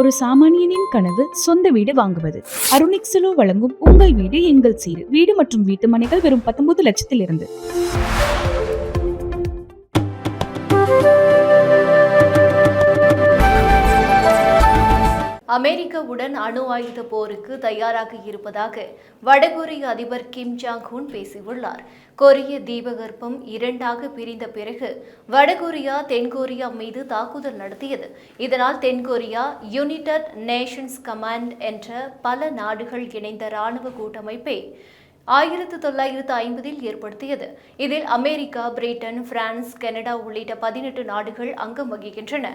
ஒரு சாமானியனின் கனவு சொந்த வீடு வாங்குவது. அருணிக்ஸலோ வழங்கும் உங்கள் வீடு எங்கள் சீடு. வீடு மற்றும் வீட்டு மனைகள் வெறும் 19 லட்சத்தில் இருந்து. அமெரிக்காவுடன் அணு ஆயுத போருக்கு தயாராக இருப்பதாக வடகொரிய அதிபர் கிம் ஜாங் உன் பேசியுள்ளார். கொரிய தீபகற்பம் இரண்டாக பிரிந்த பிறகு வடகொரியா தென்கொரியா மீது தாக்குதல் நடத்தியது. இதனால் தென்கொரியா யுனைடெட் நேஷன்ஸ் கமாண்ட் என்ற பல நாடுகள் இணைந்த இராணுவ கூட்டமைப்பை 1950 ஏற்படுத்தியது. இதில் அமெரிக்கா, பிரிட்டன், பிரான்ஸ், கனடா உள்ளிட்ட 18 நாடுகள் அங்கம் வகிக்கின்றன.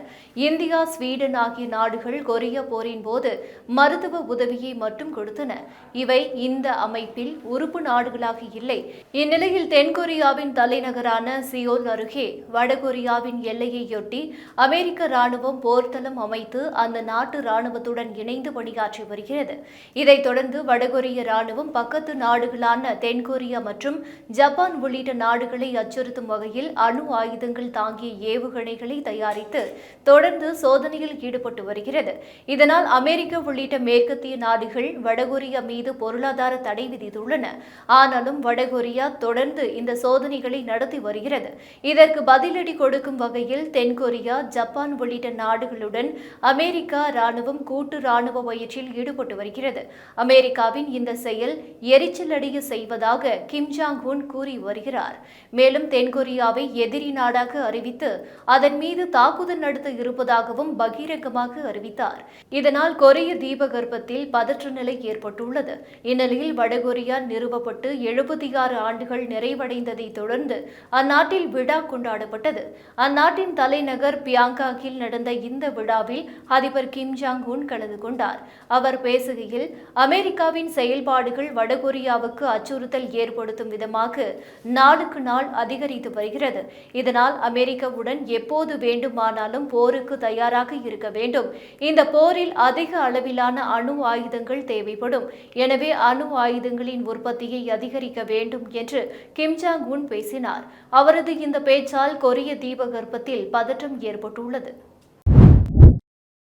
இந்தியா, ஸ்வீடன் ஆகிய நாடுகள் கொரிய போரின் போது மருத்துவ உதவியை மட்டும் கொடுத்தன. இவை இந்த அமைப்பில் உறுப்பு நாடுகளாக இல்லை. இந்நிலையில் தென்கொரியாவின் தலைநகரான சியோல் அருகே வடகொரியாவின் எல்லையையொட்டி அமெரிக்க ராணுவம் போர்த்தளம் அமைத்து அந்த நாட்டு ராணுவத்துடன் இணைந்து பணியாற்றி வருகிறது. இதைத் தொடர்ந்து வடகொரிய ராணுவம் பக்கத்து நாடுகள் தென்கொரியா மற்றும் ஜப்பான் உள்ளிட்ட நாடுகளை அச்சுறுத்தும் வகையில் அணு ஆயுதங்கள் தாங்கிய ஏவுகணைகளை தயாரித்து தொடர்ந்து சோதனையில் ஈடுபட்டு வருகிறது. இதனால் அமெரிக்கா உள்ளிட்ட மேற்கத்திய நாடுகள் வடகொரியா மீது பொருளாதார தடை விதித்துள்ளன. ஆனாலும் வடகொரியா தொடர்ந்து இந்த சோதனைகளை நடத்தி வருகிறது. இதற்கு பதிலடி கொடுக்கும் வகையில் தென்கொரியா, ஜப்பான் உள்ளிட்ட நாடுகளுடன் அமெரிக்கா ராணுவம் கூட்டு ராணுவ பயிற்சியில் ஈடுபட்டு வருகிறது. அமெரிக்காவின் இந்த செயல் எரிச்சல் செய்வதாக கிம் ஜாங் உன் கூறி வருகிறார். மேலும் தென்கொரியாவை எதிரி நாடாக அறிவித்து அதன் மீது தாக்குதல் நடத்த இருப்பதாகவும் பகிரங்கமாக அறிவித்தார். இதனால் கொரிய தீபகற்பத்தில் பதற்ற நிலை ஏற்பட்டுள்ளது. இந்நிலையில் வடகொரியா நிறுவப்பட்டு 76 ஆண்டுகள் நிறைவடைந்ததை தொடர்ந்து அந்நாட்டில் விழா கொண்டாடப்பட்டது. அந்நாட்டின் தலைநகர் பியாங்காங்கில் நடந்த இந்த விழாவில் அதிபர் கிம் ஜாங் உன் கலந்து கொண்டார். அவர் பேசுகையில், அமெரிக்காவின் செயல்பாடுகள் வடகொரியாவுக்கு அச்சுறுத்தல் ஏற்படுத்தும் விதமாக நாளுக்கு நாள் அதிகரித்து வருகிறது. இதனால் அமெரிக்காவுடன் எப்போது வேண்டுமானாலும் போருக்கு தயாராக இருக்க வேண்டும். இந்த போரில் அதிக அளவிலான அணு ஆயுதங்கள் தேவைப்படும். எனவே அணு ஆயுதங்களின் உற்பத்தியை அதிகரிக்க வேண்டும் என்று கிம் ஜாங் உன் பேசினார். அவரது இந்த பேச்சால் கொரிய தீபகற்பத்தில் பதற்றம் ஏற்பட்டுள்ளது.